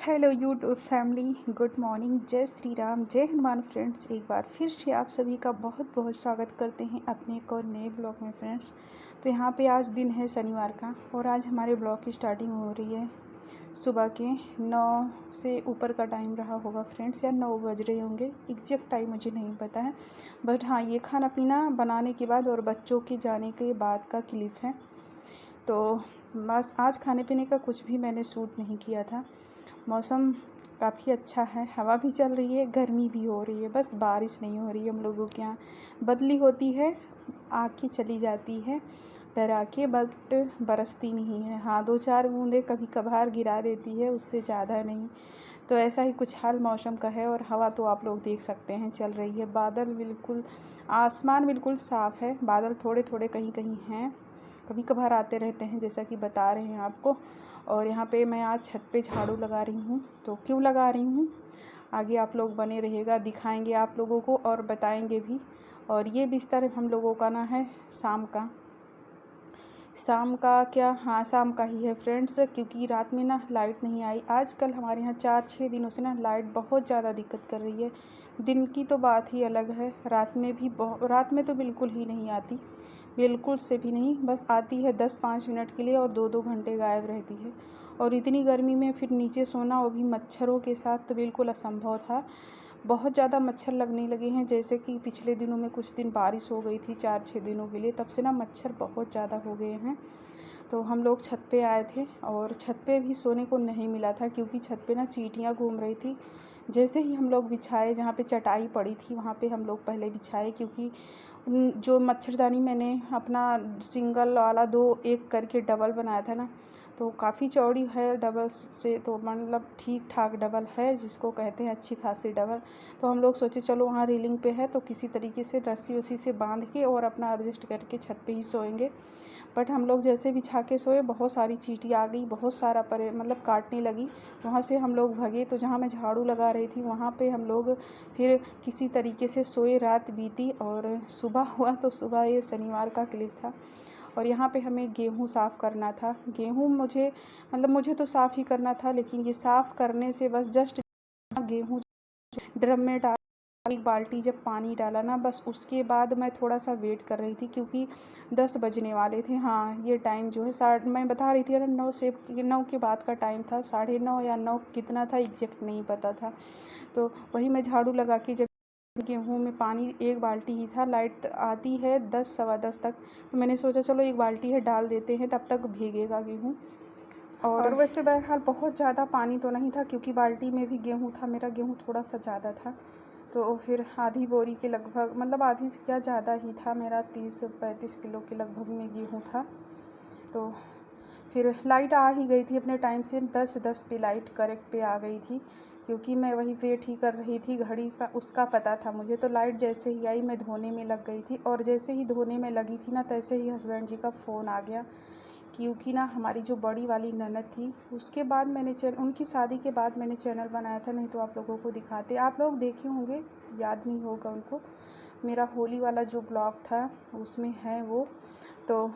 Hello YouTube family, good morning, जय श्री राम, जय Hanuman friends. एक बार फिर से आप सभी का बहुत बहुत स्वागत करते हैं अपने एक और नए ब्लॉग में फ्रेंड्स। तो यहाँ पे आज दिन है शनिवार का और आज हमारे ब्लॉग की स्टार्टिंग हो रही है सुबह के 9 से ऊपर का टाइम रहा होगा फ्रेंड्स, या 9 बज रहे होंगे। एग्जैक्ट टाइम मुझे नहीं पता है, बट हाँ, ये खाना पीना बनाने के बाद और बच्चों के जाने के बाद का क्लिप है। तो बस आज खाने पीने का कुछ भी मैंने शूट नहीं किया था। मौसम काफ़ी अच्छा है, हवा भी चल रही है, गर्मी भी हो रही है, बस बारिश नहीं हो रही है। हम लोगों के यहाँ बदली होती है, आके चली जाती है डरा के, बट बरसती नहीं है। हाँ, 2-4 बूंदें कभी कभार गिरा देती है, उससे ज़्यादा नहीं। तो ऐसा ही कुछ हाल मौसम का है। और हवा तो आप लोग देख सकते हैं चल रही है। बादल बिल्कुल, आसमान बिल्कुल साफ़ है, बादल थोड़े थोड़े कहीं कहीं हैं, कभी कभार आते रहते हैं जैसा कि बता रहे हैं आपको। और यहाँ पे मैं आज छत पे झाड़ू लगा रही हूँ। तो क्यों लगा रही हूँ, आगे आप लोग बने रहिएगा, दिखाएंगे आप लोगों को और बताएंगे भी। और ये बिस्तर हम लोगों का ना है शाम का क्या, हाँ शाम का ही है फ्रेंड्स, क्योंकि रात में ना लाइट नहीं आई। आजकल हमारे यहाँ 4-6 दिनों से ना लाइट बहुत ज़्यादा दिक्कत कर रही है। दिन की तो बात ही अलग है, रात में भी रात में तो बिल्कुल ही नहीं आती, बिल्कुल से भी नहीं। बस आती है 10-5 मिनट के लिए और 2-2 घंटे गायब रहती है। और इतनी गर्मी में फिर नीचे सोना, वो भी मच्छरों के साथ, तो बिल्कुल असंभव था। बहुत ज़्यादा मच्छर लगने लगे हैं। जैसे कि पिछले दिनों में कुछ दिन बारिश हो गई थी 4-6 दिनों के लिए, तब से ना मच्छर बहुत ज़्यादा हो गए हैं। तो हम लोग छत पे आए थे और छत पे भी सोने को नहीं मिला था, क्योंकि छत पे ना चींटियाँ घूम रही थी। जैसे ही हम लोग बिछाए, जहाँ पे चटाई पड़ी थी वहाँ पे हम लोग पहले बिछाए, क्योंकि जो मच्छरदानी मैंने अपना सिंगल वाला 2 एक करके डबल बनाया था ना, तो काफ़ी चौड़ी है डबल से, तो मतलब ठीक ठाक डबल है, जिसको कहते हैं अच्छी खासी डबल। तो हम लोग सोचे चलो वहाँ रेलिंग पे है तो किसी तरीके से रस्सी उसी से बांध के और अपना एडजस्ट करके छत पे ही सोएंगे। बट हम लोग जैसे बिछा के सोए, बहुत सारी चींटी आ गई, बहुत सारा मतलब काटने लगी। वहाँ से हम लोग भगे, तो जहाँ मैं झाड़ू लगा रही थी वहाँ पे हम लोग फिर किसी तरीके से सोए, रात बीती और सुबह हुआ। तो सुबह, ये शनिवार का क्लिप था। और यहाँ पे हमें गेहूँ साफ़ करना था। गेहूँ मुझे तो साफ़ ही करना था, लेकिन ये साफ़ करने से बस जस्ट गेहूँ ड्रम में डाल, एक बाल्टी जब पानी डाला ना, बस उसके बाद मैं थोड़ा सा वेट कर रही थी, क्योंकि 10 बजने वाले थे। हाँ, ये टाइम जो है मैं बता रही थी ना, 9 के बाद का टाइम था, 9:30 या 9 कितना था एग्जैक्ट नहीं पता था। तो वही मैं झाड़ू लगा के, जब गेहूँ में पानी 1 बाल्टी ही था, लाइट आती है 10 सवा 10 तक, तो मैंने सोचा चलो 1 बाल्टी है डाल देते हैं, तब तक भीगेगा गेहूँ। और वैसे बहरहाल बहुत ज़्यादा पानी तो नहीं था, क्योंकि बाल्टी में भी गेहूँ था, मेरा गेहूँ थोड़ा सा ज़्यादा था। तो फिर आधी बोरी के लगभग, मतलब आधी से क्या ज़्यादा ही था, मेरा 30-35 किलो के लगभग में गेहूँ था। तो फिर लाइट आ ही गई थी अपने टाइम से, 10:10 पे लाइट करेक्ट पे आ गई थी, क्योंकि मैं वही वेट ही कर रही थी घड़ी का, उसका पता था मुझे। तो लाइट जैसे ही आई मैं धोने में लग गई थी, और जैसे ही धोने में लगी थी ना, तैसे ही हस्बैंड जी का फ़ोन आ गया। क्योंकि ना हमारी जो बड़ी वाली ननद थी, उसके बाद मैंने उनकी शादी के बाद मैंने चैनल बनाया था, नहीं तो आप लोगों को दिखाते, आप लोग देखे होंगे, याद नहीं होगा उनको। मेरा होली वाला जो ब्लॉग था उसमें है वो। तो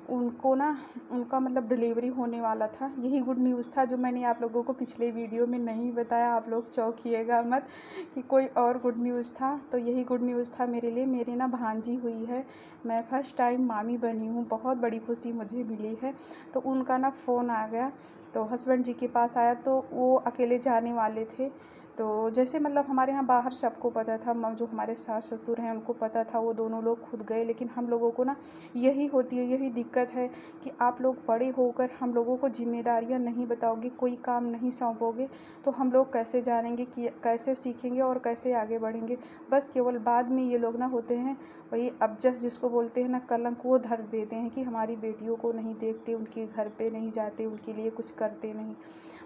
उनको ना, उनका मतलब डिलीवरी होने वाला था। यही गुड न्यूज़ था जो मैंने आप लोगों को पिछले वीडियो में नहीं बताया। आप लोग चौंकिएगा मत कि कोई और गुड न्यूज़ था, तो यही गुड न्यूज़ था मेरे लिए। मेरी ना भांजी हुई है, मैं फर्स्ट टाइम मामी बनी हूँ, बहुत बड़ी खुशी मुझे मिली है। तो उनका ना फ़ोन आ गया, तो हस्बैंड जी के पास आया, तो वो अकेले जाने वाले थे। तो जैसे मतलब हमारे यहाँ बाहर सबको पता था, जो हमारे सास ससुर हैं उनको पता था, वो दोनों लोग खुद गए। लेकिन हम लोगों को ना यही होती है, यही दिक्कत है कि आप लोग बड़े होकर हम लोगों को जिम्मेदारियाँ नहीं बताओगे, कोई काम नहीं सौंपोगे, तो हम लोग कैसे जानेंगे कि कैसे सीखेंगे और कैसे आगे बढ़ेंगे। बस केवल बाद में ये लोग ना होते हैं, वही एडजस्ट जिसको बोलते हैं ना, कलंक, वो धर देते हैं कि हमारी बेटियों को नहीं देखते, उनके घर पे नहीं जाते, उनके लिए कुछ करते नहीं।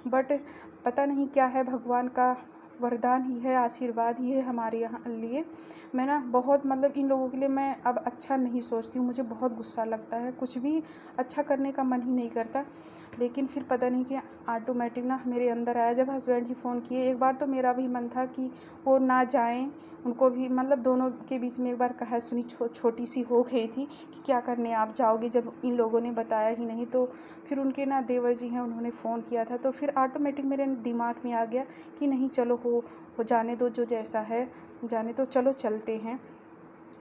बट पता नहीं क्या है, भगवान का वरदान ही है, आशीर्वाद ही है हमारे यहाँ लिए। मैं ना बहुत मतलब इन लोगों के लिए मैं अब अच्छा नहीं सोचती हूँ, मुझे बहुत गुस्सा लगता है, कुछ भी अच्छा करने का मन ही नहीं करता। लेकिन फिर पता नहीं कि ऑटोमेटिक ना मेरे अंदर आया जब हस्बैंड जी फ़ोन किए। एक बार तो मेरा भी मन था कि वो ना जाएँ, उनको भी मतलब दोनों के बीच में एक बार कहा सुनी छोटी सी हो गई थी कि क्या करने आप जाओगे जब इन लोगों ने बताया ही नहीं। तो फिर उनके ना देवर जी हैं, उन्होंने फ़ोन किया था, तो फिर ऑटोमेटिक मेरे दिमाग में आ गया कि नहीं चलो हो जाने दो, जो जैसा है जाने दो, चलो चलते हैं,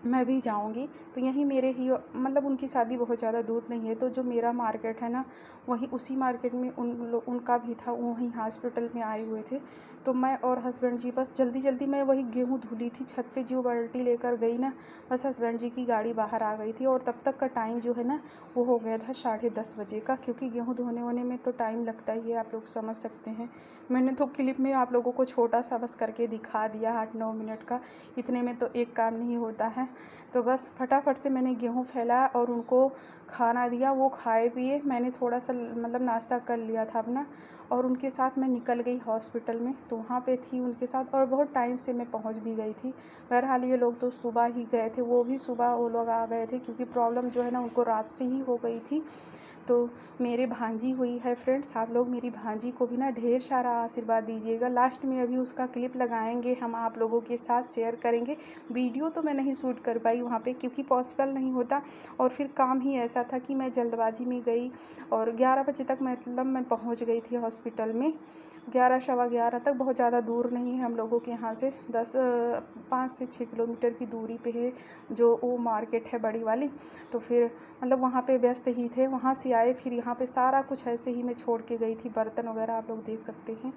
मैं भी जाऊँगी। तो यहीं मेरे ही मतलब उनकी शादी बहुत ज़्यादा दूर नहीं है, तो जो मेरा मार्केट है ना, वहीं उसी मार्केट में उनका भी था, वहीं हॉस्पिटल में आए हुए थे। तो मैं और हस्बैंड जी बस जल्दी-जल्दी मैं वही गेहूँ धुली थी छत पे, जो बाल्टी लेकर गई ना, बस हस्बैंड जी की गाड़ी बाहर आ गई थी और तब तक का टाइम जो है ना, वो हो गया था 10:30 बजे का, क्योंकि गेहूँ धोने-वोने में तो टाइम लगता ही है, आप लोग समझ सकते हैं। मैंने तो क्लिप में आप लोगों को छोटा-सा बस करके दिखा दिया 8-9 मिनट का, इतने में तो एक काम नहीं होता है। तो बस फटाफट से मैंने गेहूँ फैलाया और उनको खाना दिया, वो खाए पिए। मैंने थोड़ा सा मतलब नाश्ता कर लिया था अपना, और उनके साथ मैं निकल गई हॉस्पिटल में। तो वहाँ पे थी उनके साथ और बहुत टाइम से मैं पहुँच भी गई थी। बहरहाल ये लोग तो सुबह ही गए थे, वो भी सुबह वो लोग आ गए थे, क्योंकि प्रॉब्लम जो है ना उनको रात से ही हो गई थी। तो मेरे भांजी हुई है फ्रेंड्स, आप लोग मेरी भांजी को भी ना ढेर सारा आशीर्वाद दीजिएगा। लास्ट में अभी उसका क्लिप लगाएंगे, हम आप लोगों के साथ शेयर करेंगे। वीडियो तो मैं नहीं शूट कर पाई वहाँ पे, क्योंकि पॉसिबल नहीं होता, और फिर काम ही ऐसा था कि मैं जल्दबाजी में गई और 11 बजे तक मतलब मैं पहुँच गई थी हॉस्पिटल में। 11 सवा 11 तक, बहुत ज़्यादा दूर नहीं है हम लोगों के यहाँ से, 5 से 6 किलोमीटर की दूरी पे है जो वो मार्केट है बड़ी वाली। तो फिर मतलब वहाँ पे व्यस्त ही थे, वहाँ से आए फिर यहाँ पे सारा कुछ ऐसे ही मैं छोड़ के गई थी, बर्तन वगैरह आप लोग देख सकते हैं।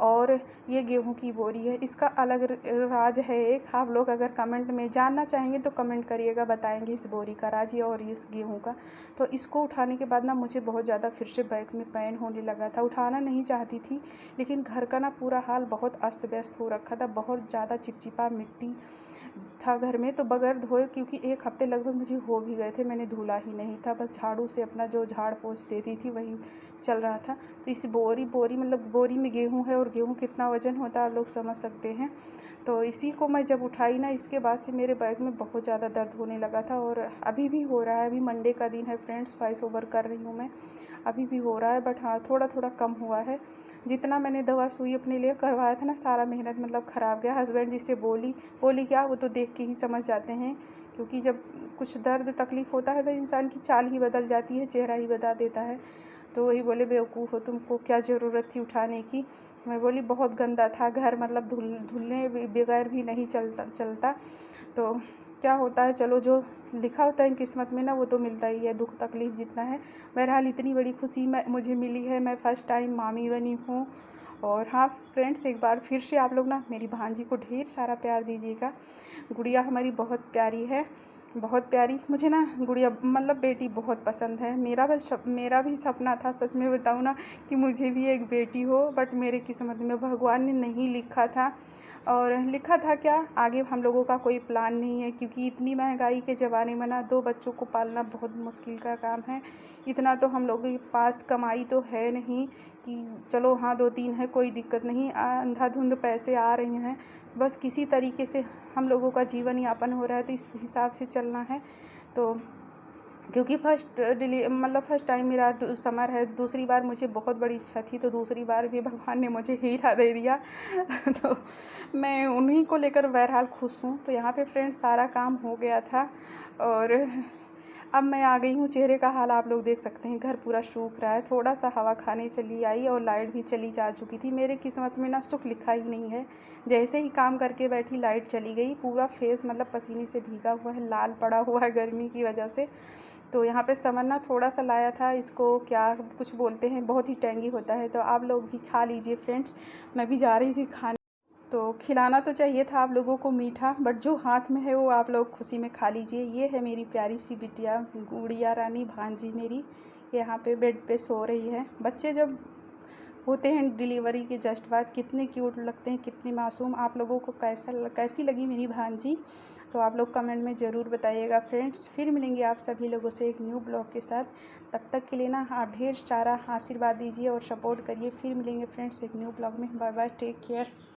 और ये गेहूं की बोरी है, इसका अलग राज है एक, आप लोग अगर कमेंट में जानना चाहेंगे तो कमेंट करिएगा, बताएंगे इस बोरी का राज ये और इस गेहूं का। तो इसको उठाने के बाद ना मुझे बहुत ज़्यादा फिर से बैक में पेन होने लगा था, उठाना नहीं चाहती थी, लेकिन घर का ना पूरा हाल बहुत अस्त व्यस्त हो रखा था, बहुत ज़्यादा चिपचिपा मिट्टी था घर में। तो बगैर धोए, क्योंकि एक हफ्ते लगभग मुझे हो भी गए थे, मैंने धुला ही नहीं था, बस झाड़ू से अपना जो झाड़ पोंछ देती थी वही चल रहा था। तो इस बोरी मतलब बोरी में गेहूँ है, और गेहूँ कितना वज़न होता है आप लोग समझ सकते हैं। तो इसी को मैं जब उठाई ना, इसके बाद से मेरे बैग में बहुत ज़्यादा दर्द होने लगा था, और अभी भी हो रहा है। अभी मंडे का दिन है फ्रेंड्स, वॉइस ओवर कर रही हूँ मैं, अभी भी हो रहा है, बट हाँ थोड़ा थोड़ा कम हुआ है। जितना मैंने दवा सुई अपने लिए करवाया था ना, सारा मेहनत मतलब ख़राब गया। हस्बैंड जी से बोली क्या, वो तो देख के ही समझ जाते हैं, क्योंकि जब कुछ दर्द तकलीफ़ होता है तो इंसान की चाल ही बदल जाती है, चेहरा ही बता देता है। तो वही बोले, बेवकूफ़ हो, तुमको क्या ज़रूरत थी उठाने की। मैं बोली बहुत गंदा था घर, मतलब धुलने बगैर भी नहीं चलता। तो क्या होता है, चलो जो लिखा होता है किस्मत में ना, वो तो मिलता ही है, दुख तकलीफ़ जितना है। बहरहाल इतनी बड़ी खुशी मुझे मिली है, मैं फ़र्स्ट टाइम मामी बनी हूँ। और हाँ फ्रेंड्स, एक बार फिर से आप लोग ना मेरी भांजी को ढेर सारा प्यार दीजिएगा। गुड़िया हमारी बहुत प्यारी है, बहुत प्यारी। मुझे ना गुड़िया मतलब बेटी बहुत पसंद है। मेरा भी सपना था, सच में बताऊँ ना, कि मुझे भी एक बेटी हो, बट मेरे किस्मत में भगवान ने नहीं लिखा था। और लिखा था क्या, आगे हम लोगों का कोई प्लान नहीं है, क्योंकि इतनी महंगाई के ज़माने में ना 2 बच्चों को पालना बहुत मुश्किल का काम है। इतना तो हम लोगों के पास कमाई तो है नहीं कि चलो हाँ 2-3 है कोई दिक्कत नहीं, अंधाधुंध पैसे आ रहे हैं, बस किसी तरीके से हम लोगों का जीवन यापन हो रहा है, तो इस हिसाब से चलना है। तो क्योंकि फर्स्ट टाइम मेरा समर है, दूसरी बार मुझे बहुत बड़ी इच्छा थी, तो दूसरी बार भी भगवान ने मुझे हीरा दे दिया। तो मैं उन्हीं को लेकर बहरहाल खुश हूँ। तो यहाँ पे फ्रेंड्स सारा काम हो गया था, और अब मैं आ गई हूँ। चेहरे का हाल आप लोग देख सकते हैं, घर पूरा सूख रहा है। थोड़ा सा हवा खाने चली आई और लाइट भी चली जा चुकी थी। मेरे किस्मत में ना सुख लिखा ही नहीं है, जैसे ही काम करके बैठी लाइट चली गई, पूरा फेस मतलब पसीने से भीगा हुआ है, लाल पड़ा हुआ है गर्मी की वजह से। तो यहाँ पे समर ना थोड़ा सा लाया था, इसको क्या कुछ बोलते हैं, बहुत ही टेंगी होता है, तो आप लोग भी खा लीजिए फ्रेंड्स। मैं भी जा रही थी खाने, तो खिलाना तो चाहिए था आप लोगों को मीठा, बट जो हाथ में है वो आप लोग खुशी में खा लीजिए। ये है मेरी प्यारी सी बिटिया, गुड़िया रानी भांजी मेरी, यहाँ पे बेड पे सो रही है। बच्चे जब होते हैं डिलीवरी के जस्ट बाद, कितने क्यूट लगते हैं, कितने मासूम। आप लोगों को कैसी लगी मेरी भांजी, तो आप लोग कमेंट में ज़रूर बताइएगा फ्रेंड्स। फिर मिलेंगे आप सभी लोगों से एक न्यू ब्लॉग के साथ, तब तक के लिए ना आप ढेर सारा आशीर्वाद दीजिए और सपोर्ट करिए। फिर मिलेंगे फ्रेंड्स एक न्यू ब्लॉग में, बाय बाय, टेक केयर।